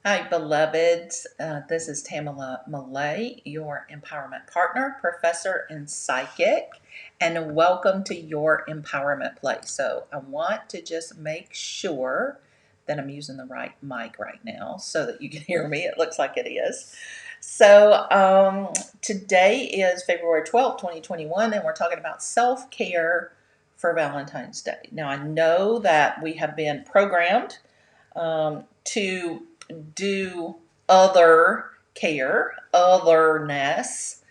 Hi, beloveds. This is Tamala Millay, your empowerment partner, professor, and psychic, and welcome to your empowerment place. So, I want to just make sure that I'm using the right mic right now so that you can hear me. It looks like it is. Today is February 12th, 2021, and we're talking about self care for Valentine's Day. Now, I know that we have been programmed to do other care, otherness.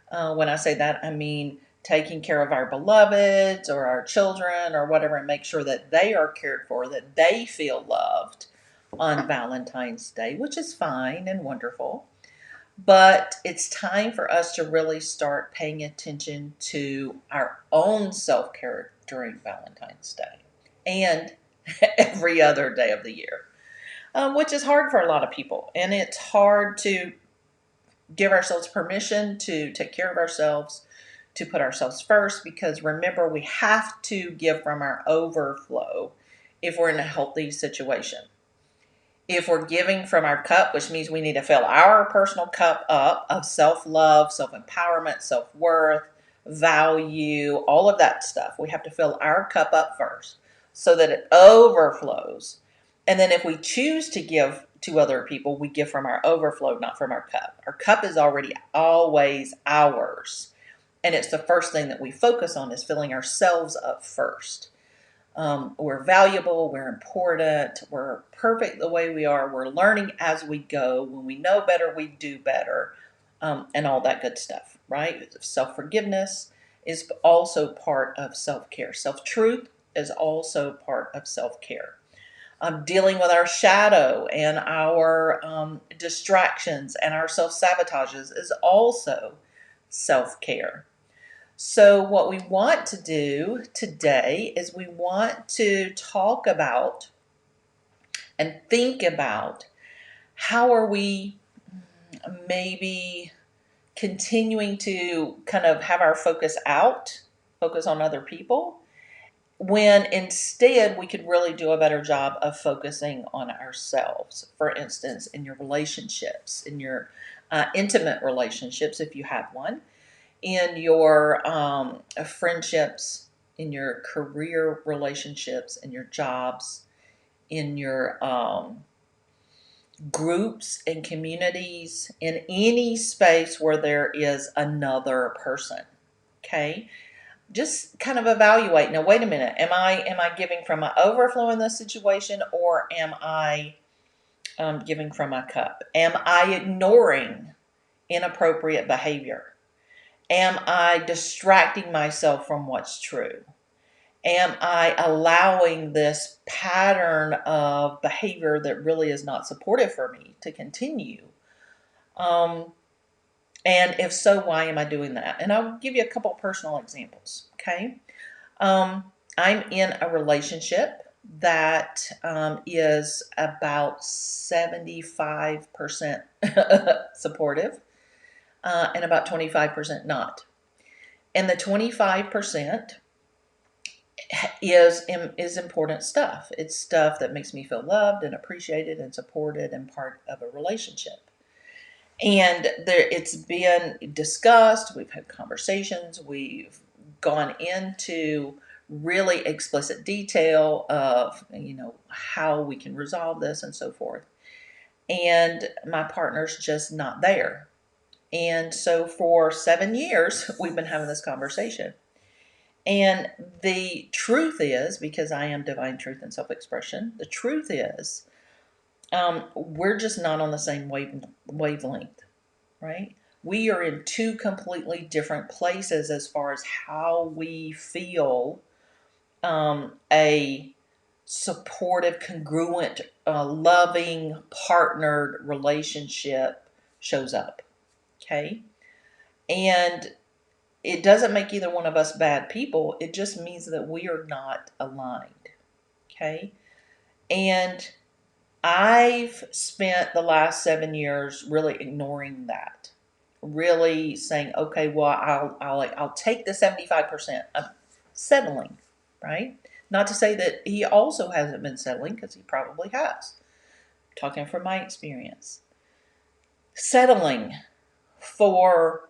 When I say that, I mean taking care of our beloveds or our children or whatever and make sure that they are cared for, that they feel loved on Valentine's Day, which is fine and wonderful. But it's time for us to really start paying attention to our own self care during Valentine's Day and every other day of the year, which is hard for a lot of people. And it's hard to give ourselves permission to take care of ourselves, to put ourselves first, because remember, we have to give from our overflow if we're in a healthy situation. If we're giving from our cup, which means we need to fill our personal cup up of self love, self empowerment, self worth, value, all of that stuff, we have to fill our cup up first so that it overflows. And then if we choose to give to other people, we give from our overflow, not from our cup. Our cup is already always ours. And it's the first thing that we focus on is filling ourselves up first. We're valuable, we're important, we're perfect the way we are, we're learning as we go. When we know better, we do better, and all that good stuff, right? Self forgiveness is also part of self care. Self truth is also part of self care. Dealing with our shadow and our distractions and our self sabotages is also self care. So, what we want to do today is we want to talk about and think about how are we maybe continuing to kind of have our focus out, focus on other people, when instead we could really do a better job of focusing on ourselves. For instance, in your relationships, in your intimate relationships, if you have one, in your friendships, in your career relationships, in your jobs, in your groups and communities, in any space where there is another person. Okay, just kind of evaluate. Now, wait a minute. Am I giving from my overflow in this situation, or am I giving from my cup? Am I ignoring inappropriate behavior? Am I distracting myself from what's true? Am I allowing this pattern of behavior that really is not supportive for me to continue? Um, and if so, why am I doing that? And I'll give you a couple personal examples. Okay. I'm in a relationship that is about 75% supportive and about 25% not. And the 25% is important stuff. It's stuff that makes me feel loved and appreciated and supported and part of a relationship. And it's been discussed. We've had conversations. We've gone into really explicit detail of how we can resolve this and so forth. And my partner's just not there. And so for 7 years, we've been having this conversation. And the truth is, because I am divine truth and self expression, the truth is, we're just not on the same wavelength, right? We are in two completely different places as far as how we feel a supportive, congruent, loving, partnered relationship shows up. Okay. And it doesn't make either one of us bad people. It just means that we are not aligned. Okay. And I've spent the last 7 years really ignoring that, really saying, okay, well, I'll take the 75%. I'm settling, right? Not to say that he also hasn't been settling, because he probably has. talking from my experience, settling for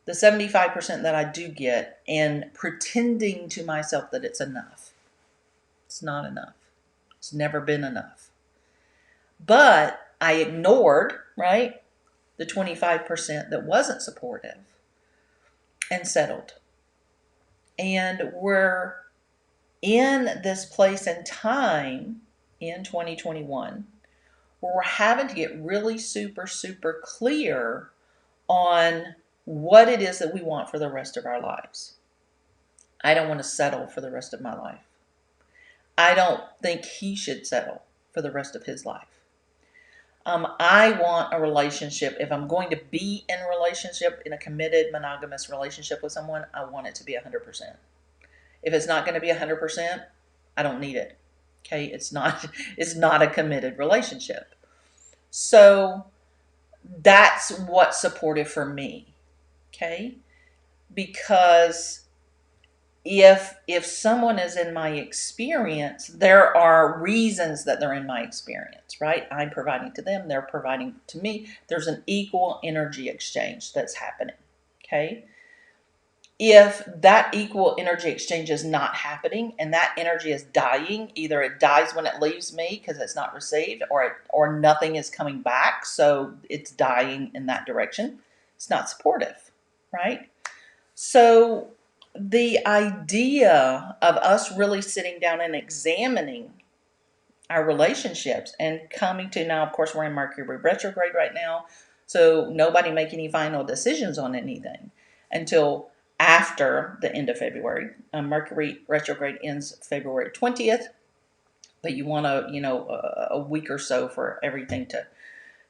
the 75% that I do get and pretending to myself that it's enough. It's not enough. It's never been enough. But I ignored, right, the 25% that wasn't supportive and settled. And we're in this place and time in 2021 where we're having to get really super, super clear on what it is that we want for the rest of our lives. I don't want to settle for the rest of my life. I don't think he should settle for the rest of his life. I want a relationship. If I'm going to be in a relationship, in a committed, monogamous relationship with someone, I want it to be 100%. If it's not going to be 100%, I don't need it. Okay, it's not a committed relationship. So that's what's supportive for me. Okay, because if someone is in my experience, there are reasons that they're in my experience, right? I'm providing to them, they're providing to me. There's an equal energy exchange that's happening. Okay, if that equal energy exchange is not happening and that energy is dying, either it dies when it leaves me because it's not received, or nothing is coming back, so it's dying in that direction, it's not supportive, right? So the idea of us really sitting down and examining our relationships and coming to, now of course we're in Mercury Retrograde right now, so nobody make any final decisions on anything until after the end of February. Mercury retrograde ends February 20th, but you want a week or so for everything to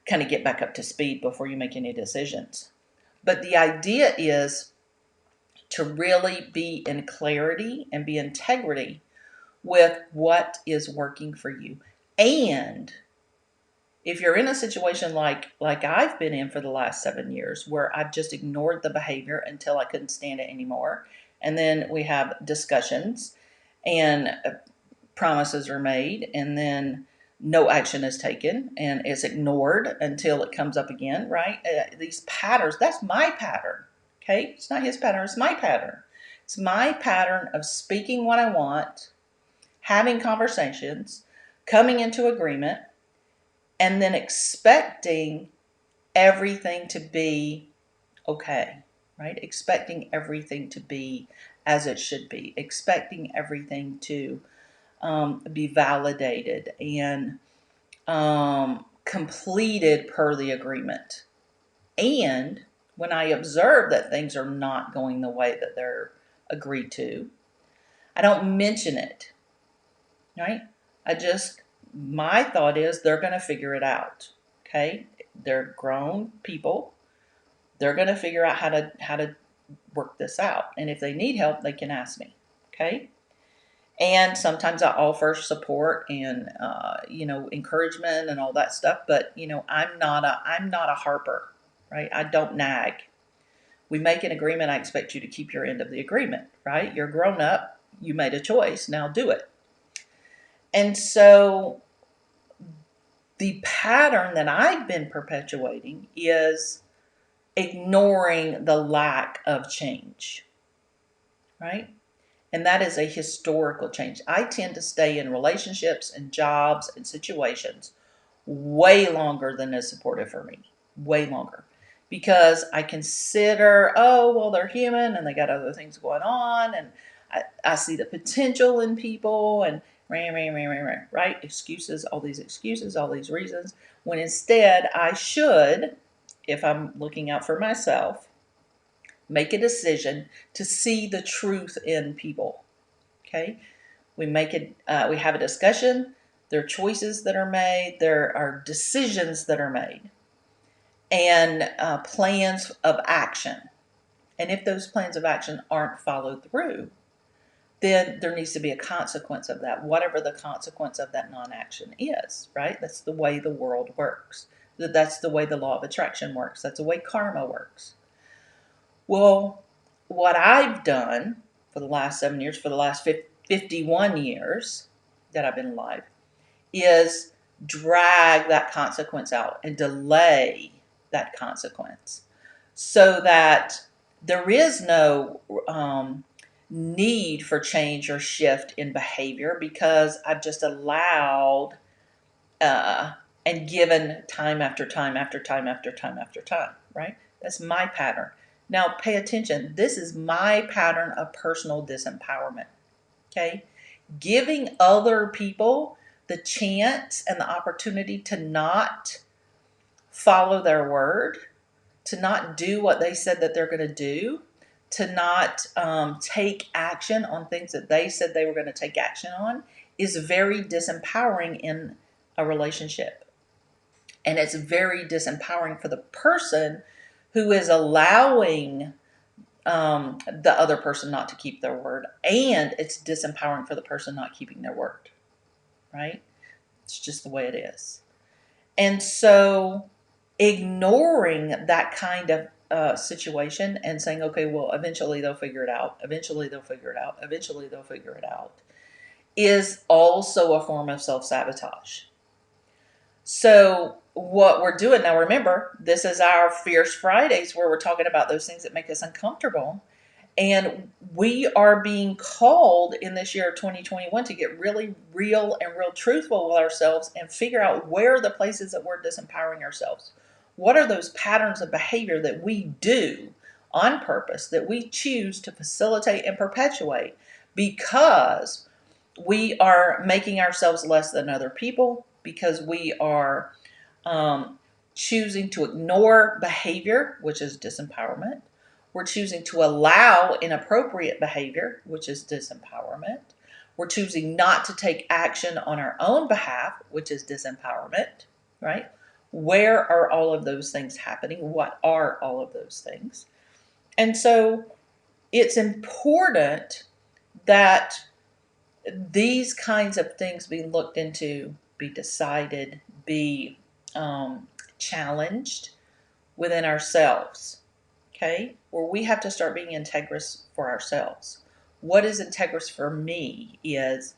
kind of get back up to speed before you make any decisions. But the idea is to really be in clarity and be integrity with what is working for you. And if you're in a situation like I've been in for the last 7 years, where I've just ignored the behavior until I couldn't stand it anymore, and then we have discussions and promises are made, and then no action is taken and it's ignored until it comes up again, right? These patterns, that's my pattern. Okay, it's not his pattern, it's my pattern. It's my pattern of speaking what I want, having conversations, coming into agreement, and then expecting everything to be okay, right? Expecting everything to be as it should be, expecting everything to be validated and completed per the agreement. And when I observe that things are not going the way that they're agreed to, I don't mention it, right? My thought is they're going to figure it out. Okay, they're grown people. They're going to figure out how to work this out, and if they need help, they can ask me. Okay, and sometimes I offer support and encouragement and all that stuff. But I'm not a harper, right? I don't nag. We make an agreement. I expect you to keep your end of the agreement, right? You're grown up. You made a choice. Now do it. And so the pattern that I've been perpetuating is ignoring the lack of change, right? And that is a historical change. I tend to stay in relationships and jobs and situations way longer than is supportive for me, way longer. Because I consider, oh, well, they're human and they got other things going on. And I see the potential in people and right? Excuses, all these reasons. When instead I should, if I'm looking out for myself, make a decision to see the truth in people. Okay, we have a discussion. There are choices that are made. There are decisions that are made, and plans of action. And if those plans of action aren't followed through, then there needs to be a consequence of that, whatever the consequence of that non-action is, right? That's the way the world works. That's the way the law of attraction works. That's the way karma works. Well, what I've done for the last 7 years, for the last 51 years that I've been alive, is drag that consequence out and delay that consequence so that there is no need for change or shift in behavior because I've just allowed uh, and given time after time after time after time after time, right? That's my pattern. Now, pay attention. This is my pattern of personal disempowerment, okay? Giving other people the chance and the opportunity to not follow their word, to not do what they said that they're going to do, to not take action on things that they said they were going to take action on is very disempowering in a relationship. And it's very disempowering for the person who is allowing the other person not to keep their word. And it's disempowering for the person not keeping their word, right? It's just the way it is. And so ignoring that kind of situation and saying, okay, well, eventually they'll figure it out. Eventually they'll figure it out. Eventually they'll figure it out is also a form of self-sabotage. So what we're doing now, remember, this is our Fierce Fridays where we're talking about those things that make us uncomfortable. And we are being called in this year of 2021 to get really real and real truthful with ourselves and figure out where are the places that we're disempowering ourselves. What are those patterns of behavior that we do on purpose, that we choose to facilitate and perpetuate because we are making ourselves less than other people, because we are choosing to ignore behavior, which is disempowerment. We're choosing to allow inappropriate behavior, which is disempowerment. We're choosing not to take action on our own behalf, which is disempowerment, right? Where are all of those things happening? What are all of those things? And so it's important that these kinds of things be looked into, be decided, be challenged within ourselves, okay? Where we have to start being integrous for ourselves. What is integrous for me is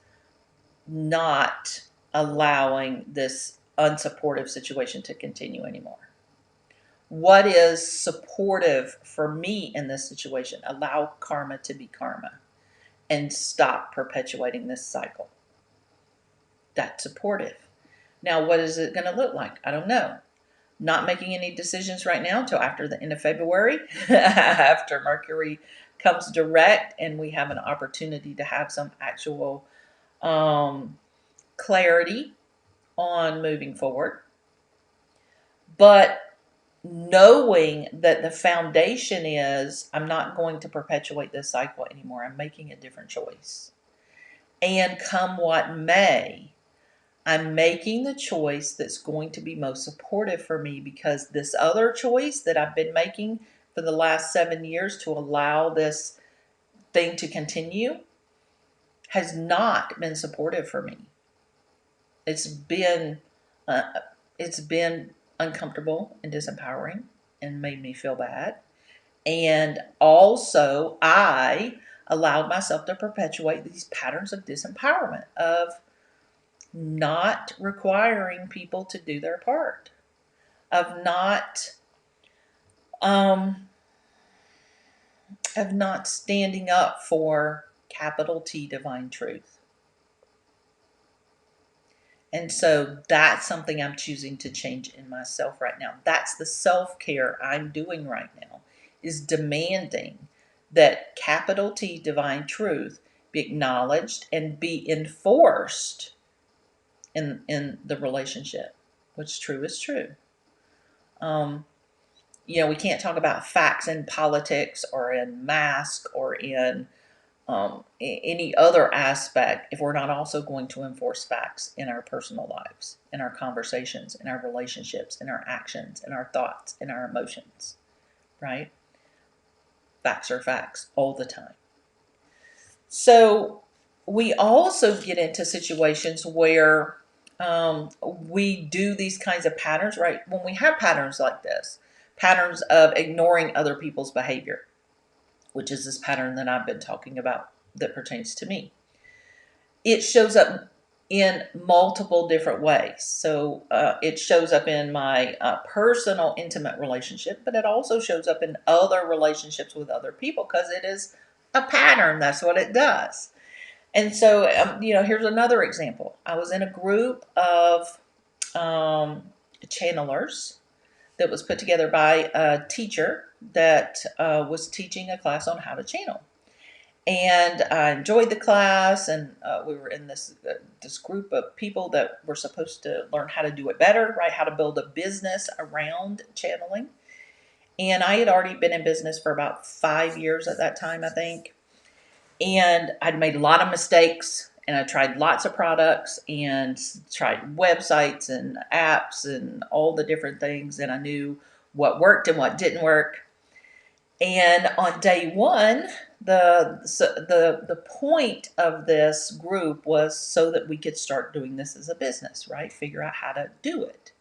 not allowing this unsupportive situation to continue anymore. What is supportive for me in this situation? Allow karma to be karma and stop perpetuating this cycle. That's supportive. Now, what is it going to look like? I don't know. Not making any decisions right now until after the end of February, after Mercury comes direct and we have an opportunity to have some actual clarity on moving forward. But knowing that the foundation is I'm not going to perpetuate this cycle anymore. I'm making a different choice. And come what may, I'm making the choice that's going to be most supportive for me, because this other choice that I've been making for the last 7 years to allow this thing to continue has not been supportive for me. It's been uncomfortable and disempowering and made me feel bad. And also, I allowed myself to perpetuate these patterns of disempowerment, of not requiring people to do their part, of not standing up for capital T divine truth. And so that's something I'm choosing to change in myself right now. That's the self-care I'm doing right now, is demanding that capital T divine truth be acknowledged and be enforced in the relationship. What's true is true. We can't talk about facts in politics or in mask or in any other aspect if we're not also going to enforce facts in our personal lives, in our conversations, in our relationships, in our actions, in our thoughts, in our emotions, right? Facts are facts all the time. So we also get into situations where we do these kinds of patterns, right? When we have patterns like this, patterns of ignoring other people's behavior, which is this pattern that I've been talking about that pertains to me. It shows up in multiple different ways. So it shows up in my personal, intimate relationship, but it also shows up in other relationships with other people because it is a pattern. That's what it does. And so, here's another example. I was in a group of channelers that was put together by a teacher that was teaching a class on how to channel. And I enjoyed the class, and we were in this group of people that were supposed to learn how to do it better, right? How to build a business around channeling. And I had already been in business for about 5 years at that time, I think. And I'd made a lot of mistakes, and I tried lots of products and tried websites and apps and all the different things. And I knew what worked and what didn't work. And on day one, the point of this group was so that we could start doing this as a business, right? Figure out how to do it.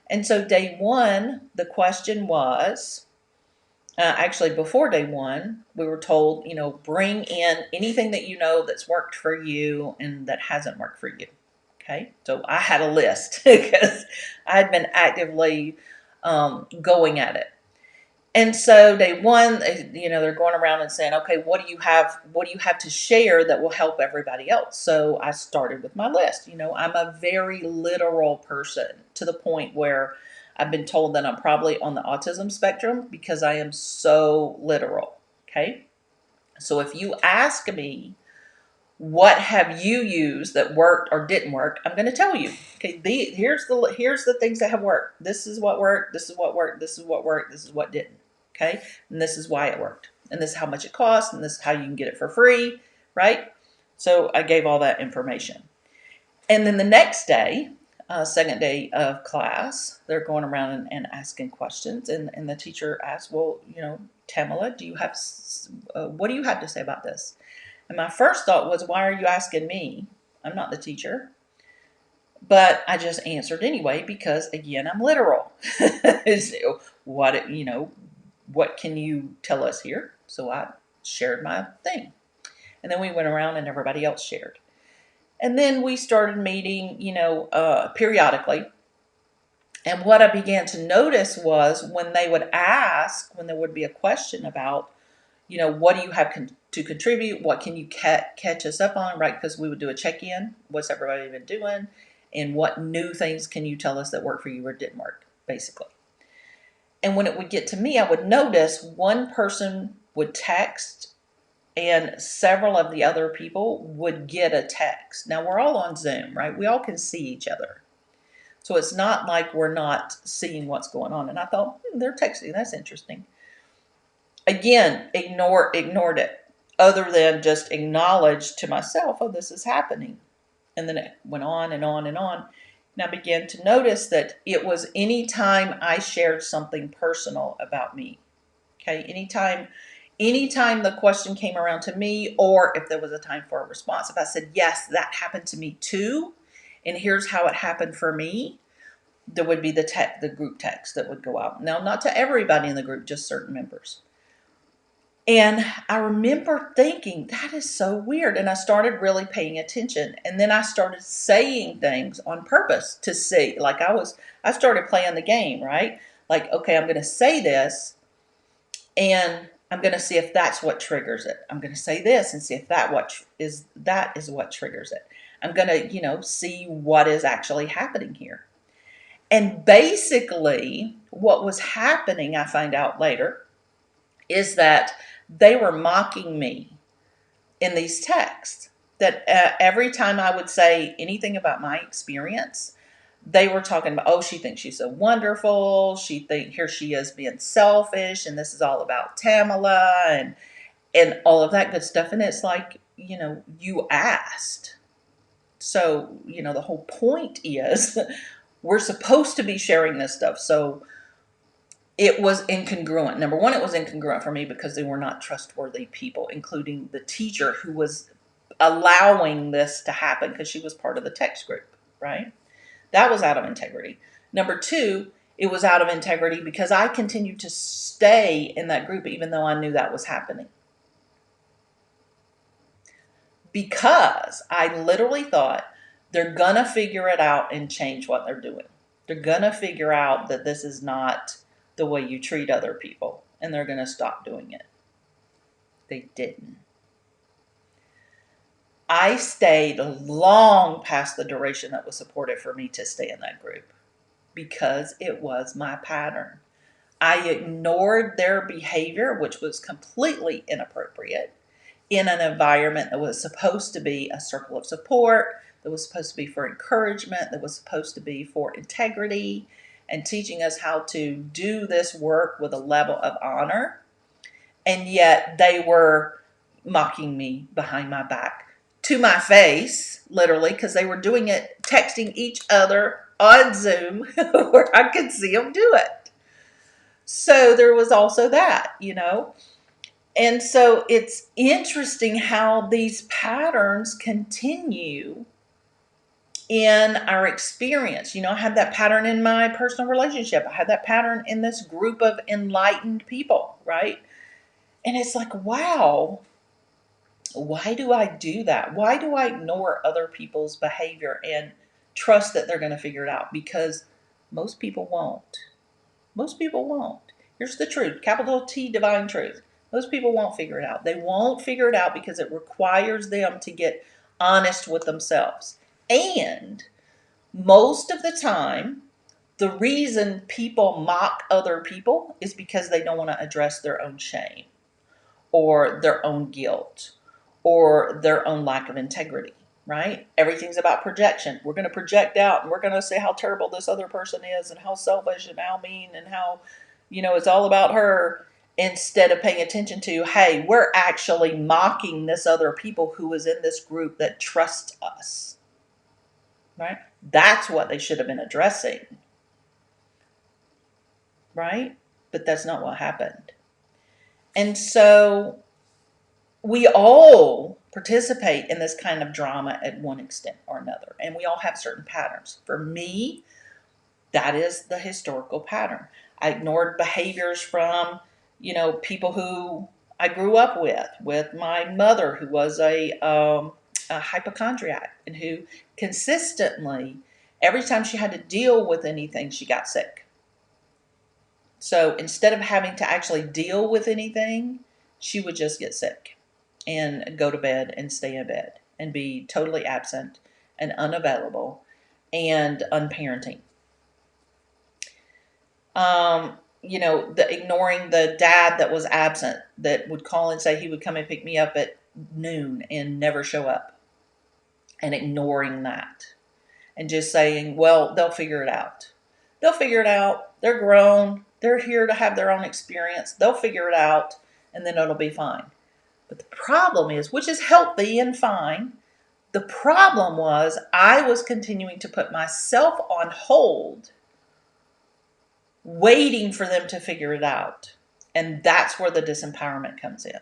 And so day one, the question was, actually before day one, we were told, bring in anything that you know that's worked for you and that hasn't worked for you. Okay. So I had a list because I had been actively going at it. And so day one, they're going around and saying, okay, what do you have to share that will help everybody else? So I started with my list. I'm a very literal person to the point where I've been told that I'm probably on the autism spectrum because I am so literal. Okay. So if you ask me, what have you used that worked or didn't work? I'm going to tell you. Okay, here's the things that have worked. This is what worked. This is what worked. This is what worked. This is what didn't. Okay, and this is why it worked. And this is how much it costs. And this is how you can get it for free. Right. So I gave all that information. And then the next day, second day of class, they're going around and asking questions. And the teacher asked, well, Tamala, what do you have to say about this? And my first thought was, why are you asking me? I'm not the teacher. But I just answered anyway because, again, I'm literal. So what can you tell us here? So I shared my thing. And then we went around and everybody else shared. And then we started meeting, periodically. And what I began to notice was when they would ask, when there would be a question about, what do you have to contribute? What can you catch us up on, right? Because we would do a check-in. What's everybody been doing? And what new things can you tell us that worked for you or didn't work, basically? And when it would get to me, I would notice one person would text and several of the other people would get a text. Now, we're all on Zoom, right? We all can see each other. So it's not like we're not seeing what's going on. And I thought, they're texting. That's interesting. Again, ignored it, other than just acknowledge to myself, oh, this is happening. And then it went on and on and on. And I began to notice that it was anytime I shared something personal about me. Okay, anytime the question came around to me, or if there was a time for a response, if I said, yes, that happened to me too, and here's how it happened for me, there would be the group text that would go out. Now, not to everybody in the group, just certain members. And I remember thinking, that is so weird. And I started really paying attention. And then I started saying things on purpose to see, like I started playing the game, right? Like, okay, I'm going to say this and I'm going to see if that's what triggers it. I'm going to say this and see if that is what triggers it. I'm going to, see what is actually happening here. And basically what was happening, I find out later, is that they were mocking me in these texts. That every time I would say anything about my experience, they were talking about, oh, she thinks she's so wonderful. Here she is being selfish, and this is all about Tamala and all of that good stuff. And it's like, you asked. So, the whole point is we're supposed to be sharing this stuff. So it was incongruent. Number one, it was incongruent for me because they were not trustworthy people, including the teacher who was allowing this to happen because she was part of the text group, right? That was out of integrity. Number two, it was out of integrity because I continued to stay in that group even though I knew that was happening. Because I literally thought, they're going to figure it out and change what they're doing. They're going to figure out that this is not the way you treat other people, and they're going to stop doing it. They didn't. I stayed long past the duration that was supported for me to stay in that group because it was my pattern. I ignored their behavior, which was completely inappropriate, in an environment that was supposed to be a circle of support, that was supposed to be for encouragement, that was supposed to be for integrity and teaching us how to do this work with a level of honor. And yet they were mocking me behind my back to my face, literally, because they were doing it, texting each other on Zoom where I could see them do it. So there was also that, And so it's interesting how these patterns continue in our experience. I had that pattern in my personal relationship. I had that pattern in this group of enlightened people, right? And it's like, wow, why do I do that? Why do I ignore other people's behavior and trust that they're going to figure it out? Because most people won't. Most people won't. Here's the truth, capital T, divine truth. Most people won't figure it out. They won't figure it out because it requires them to get honest with themselves. And most of the time, the reason people mock other people is because they don't want to address their own shame or their own guilt or their own lack of integrity, right? Everything's about projection. We're going to project out and we're going to say how terrible this other person is and how selfish and how mean and how, it's all about her, instead of paying attention to, hey, we're actually mocking this other people who is in this group that trusts us, right? That's what they should have been addressing, right? But that's not what happened. And so we all participate in this kind of drama at one extent or another, and we all have certain patterns. For me, that is the historical pattern. I ignored behaviors from, people who I grew up with my mother, who was a hypochondriac and who consistently, every time she had to deal with anything, she got sick. So instead of having to actually deal with anything, she would just get sick and go to bed and stay in bed and be totally absent and unavailable and unparenting. The ignoring the dad that was absent, that would call and say he would come and pick me up at noon and never show up, and ignoring that and just saying, well, they'll figure it out. They'll figure it out. They're grown. They're here to have their own experience. They'll figure it out and then it'll be fine. But the problem is, which is healthy and fine, the problem was I was continuing to put myself on hold, waiting for them to figure it out. And that's where the disempowerment comes in.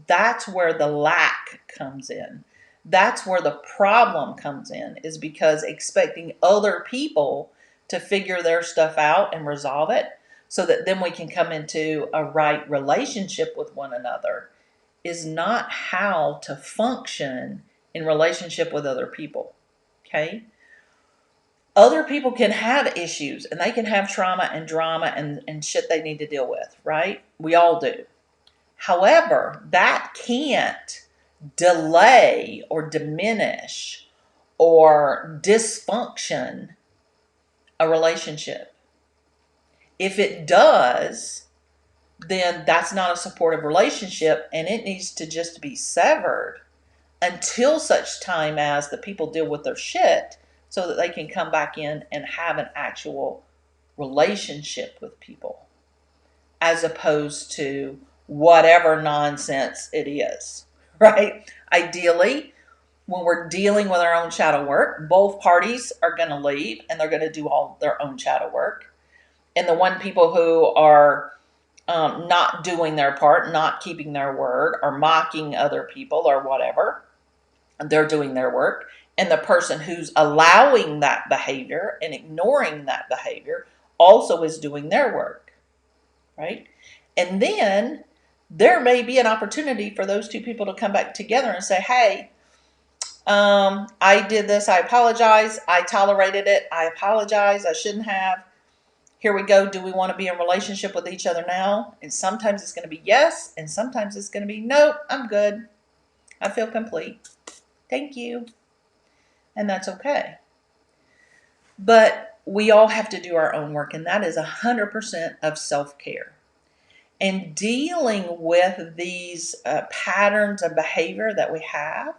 That's where the lack comes in. That's where the problem comes in, is because expecting other people to figure their stuff out and resolve it so that then we can come into a right relationship with one another is not how to function in relationship with other people, okay? Other people can have issues and they can have trauma and drama and shit they need to deal with, right? We all do. However, that can't delay or diminish or dysfunction a relationship. If it does, then that's not a supportive relationship and it needs to just be severed until such time as the people deal with their shit so that they can come back in and have an actual relationship with people, as opposed to whatever nonsense it is, right? Ideally, when we're dealing with our own shadow work, both parties are going to leave and they're going to do all their own shadow work. And the one people who are not doing their part, not keeping their word, or mocking other people or whatever, they're doing their work. And the person who's allowing that behavior and ignoring that behavior also is doing their work, right? And then there may be an opportunity for those two people to come back together and say, hey, I did this. I apologize. I tolerated it. I apologize. I shouldn't have. Here we go. Do we want to be in relationship with each other now? And sometimes it's going to be yes, and sometimes it's going to be nope, I'm good. I feel complete. Thank you. And that's okay. But we all have to do our own work, and that is 100% of self-care. And dealing with these patterns of behavior that we have,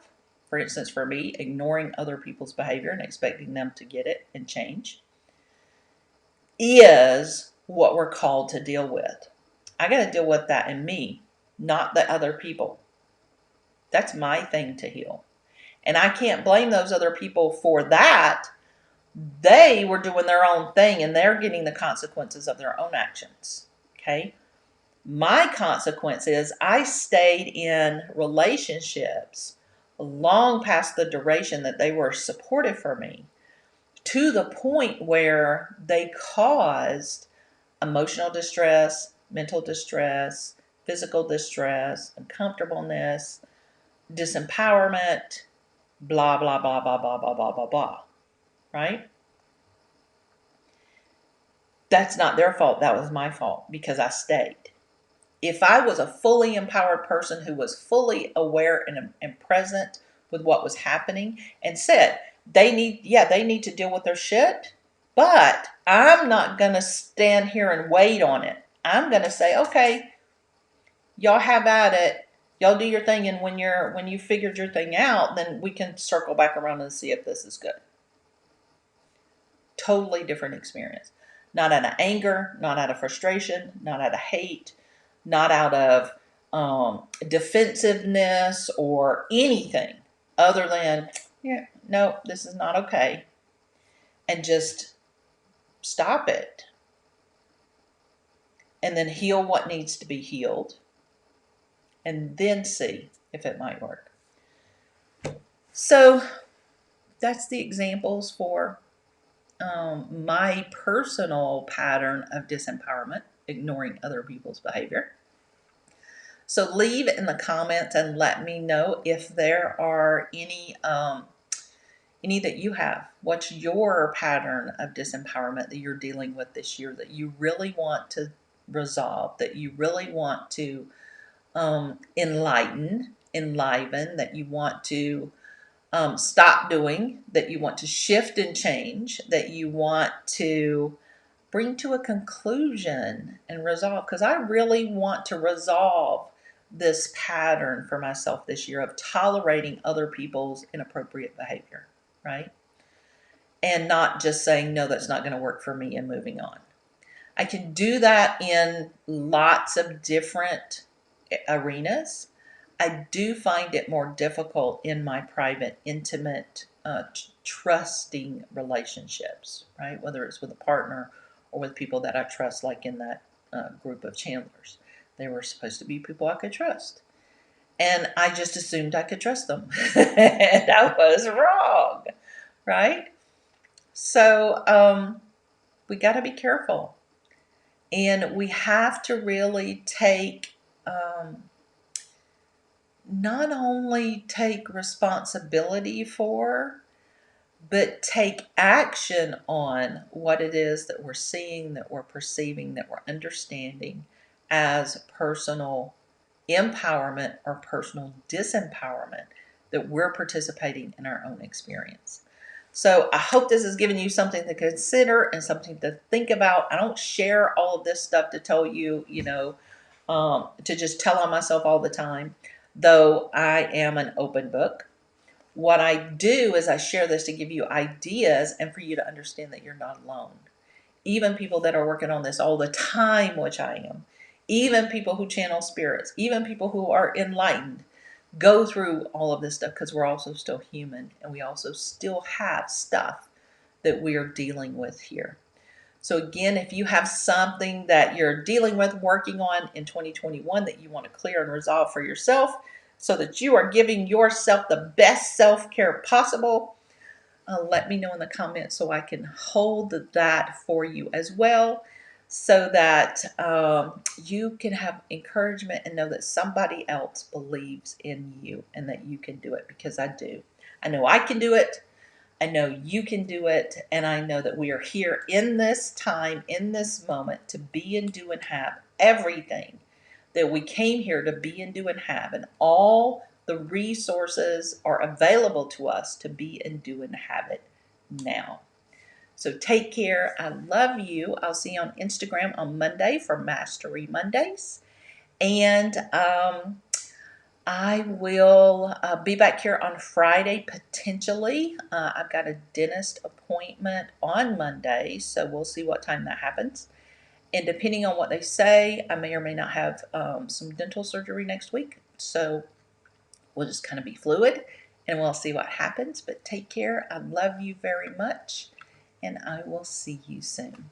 for instance, for me, ignoring other people's behavior and expecting them to get it and change, is what we're called to deal with. I got to deal with that in me, not the other people. That's my thing to heal. And I can't blame those other people for that. They were doing their own thing and they're getting the consequences of their own actions. Okay. My consequence is I stayed in relationships long past the duration that they were supportive for me, to the point where they caused emotional distress, mental distress, physical distress, uncomfortableness, disempowerment, blah, blah, blah, blah, blah, blah, blah, blah, blah. Right? That's not their fault. That was my fault because I stayed. If I was a fully empowered person who was fully aware and present with what was happening and said, they need to deal with their shit, but I'm not going to stand here and wait on it. I'm going to say, okay, y'all have at it. Y'all do your thing. And when you figured your thing out, then we can circle back around and see if this is good. Totally different experience. Not out of anger, not out of frustration, not out of hate, not out of defensiveness or anything other than, yeah, no, this is not okay. And just stop it. And then heal what needs to be healed. And then see if it might work. So that's the examples for my personal pattern of disempowerment, ignoring other people's behavior. So leave in the comments and let me know if there are any that you have. What's your pattern of disempowerment that you're dealing with this year that you really want to resolve, that you really want to enliven, that you want to stop doing, that you want to shift and change, that you want to bring to a conclusion and resolve? Because I really want to resolve this pattern for myself this year of tolerating other people's inappropriate behavior, right? And not just saying, no, that's not going to work for me and moving on. I can do that in lots of different arenas. I do find it more difficult in my private, intimate, trusting relationships, right? Whether it's with a partner or with people that I trust, like in that group of channelers. They were supposed to be people I could trust. And I just assumed I could trust them. And I was wrong, right? So we got to be careful. And we have to really take, not only take responsibility for, but take action on what it is that we're seeing, that we're perceiving, that we're understanding as personal empowerment or personal disempowerment, that we're participating in our own experience. So I hope this has given you something to consider and something to think about. I don't share all of this stuff to tell you, to just tell on myself all the time, though I am an open book. What I do is I share this to give you ideas and for you to understand that you're not alone. Even people that are working on this all the time, which I am, even people who channel spirits, even people who are enlightened, go through all of this stuff because we're also still human and we also still have stuff that we are dealing with here. So again, if you have something that you're dealing with, working on in 2021 that you want to clear and resolve for yourself so that you are giving yourself the best self-care possible, let me know in the comments so I can hold that for you as well, so that you can have encouragement and know that somebody else believes in you and that you can do it, because I do. I know I can do it. I know you can do it. And I know that we are here in this time, in this moment, to be and do and have everything that we came here to be and do and have. And all the resources are available to us to be and do and have it now. So take care. I love you. I'll see you on Instagram on Monday for Mastery Mondays. And I will be back here on Friday potentially. I've got a dentist appointment on Monday, so we'll see what time that happens. And depending on what they say, I may or may not have some dental surgery next week. So we'll just kind of be fluid and we'll see what happens. But take care. I love you very much, and I will see you soon.